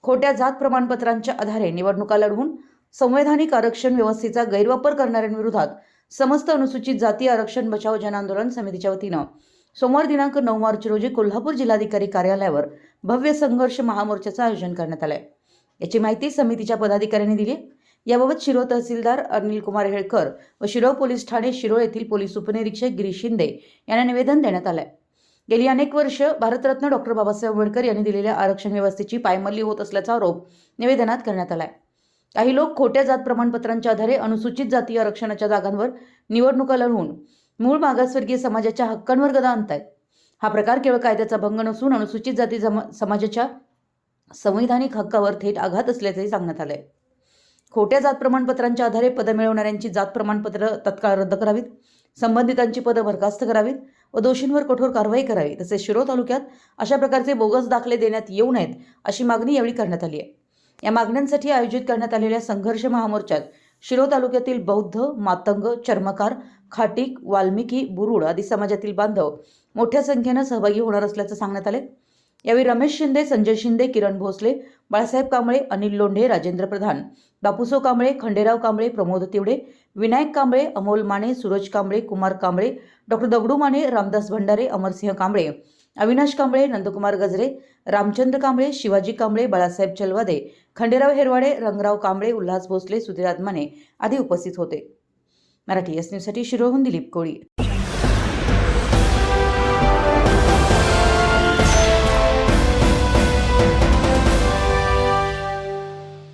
खोट्या जात प्रमाणपत्रांच्या आधारे निवडणुका लढवून संवैधानिक आरक्षण व्यवस्थेचा गैरवापर करणाऱ्यांविरोधात समस्त अनुसूचित जाती आरक्षण बचाव जनआंदोलन समितीच्या वतीनं सोमवार दिनांक 9 मार्च रोजी कोल्हापूर जिल्हाधिकारी कार्यालयावर भव्य संघर्ष महामोर्चाचं आयोजन करण्यात आलंय। याची माहिती समितीच्या पदाधिकाऱ्यांनी दिली। याबाबत शिरोळ तहसीलदार अनिल कुमार हेळकर व शिरोळ पोलीस ठाणे शिरोळ येथील पोलीस उपनिरीक्षक गिरीश शिंदे यांना निवेदन देण्यात आलंय। गेली अनेक वर्ष भारतरत्न डॉक्टर बाबासाहेब आंबेडकर यांनी दिलेल्या आरक्षण व्यवस्थेची पायमल्ली होत असल्याचा आरोप निवेदनात करण्यात आलाय। काही लोक खोट्या जात प्रमाणपत्रांच्या आधारे अनुसूचित जाती आरक्षणाच्या जागांवर निवडणुका लढवून मूळ मागासवर्गीय समाजाच्या हक्कांवर गदा आणतायत। हा प्रकार केवळ कायद्याचा भंग नसून अनुसूचित जाती समाजाच्या संवैधानिक हक्कावर थेट आघात असल्याचे सांगण्यात आले। खोट्या जात प्रमाणपत्रांच्या आधारे पद मिळवणाऱ्यांची जात प्रमाणपत्र तत्काळ रद्द करावीत, संबंधितांची पदं बरखास्त करावीत व दोषींवर कठोर कारवाई करावी। तसेच शिरोळ तालुक्यात अशा प्रकारचे बोगस दाखले देण्यात येऊ नयेत अशी मागणी यावेळी करण्यात आली आहे। या मागण्यांसाठी आयोजित करण्यात आलेल्या संघर्ष महामोर्चात शिरोळ तालुक्यातील बौद्ध, मातंग, चर्मकार, खाटीक, वाल्मिकी, बुरुड आदी समाजातील बांधव मोठ्या संख्येने सहभागी होणार असल्याचं सांगण्यात आले। यावेळी रमेश शिंदे, संजय शिंदे, किरण भोसले, बाळासाहेब कांबळे, अनिल लोंढे, राजेंद्र प्रधान, बापूसो कांबळे, खंडेराव कांबळे, प्रमोद तिवडे, विनायक कांबळे, अमोल माने, सूरज कांबळे, कुमार कांबळे, डॉक्टर दगडू माने, रामदास भंडारे, अमरसिंह कांबळे, अविनाश कांबळे, नंदकुमार गजरे, रामचंद्र कांबळे, शिवाजी कांबळे, बाळासाहेब चलवादे, खंडेराव हेरवाडे, रंगराव कांबळे, उल्हास भोसले, सुधीर आदमाने आदी उपस्थित होते। मराठी एस न्यूजसाठी शिरोळहून दिलीप कोळी।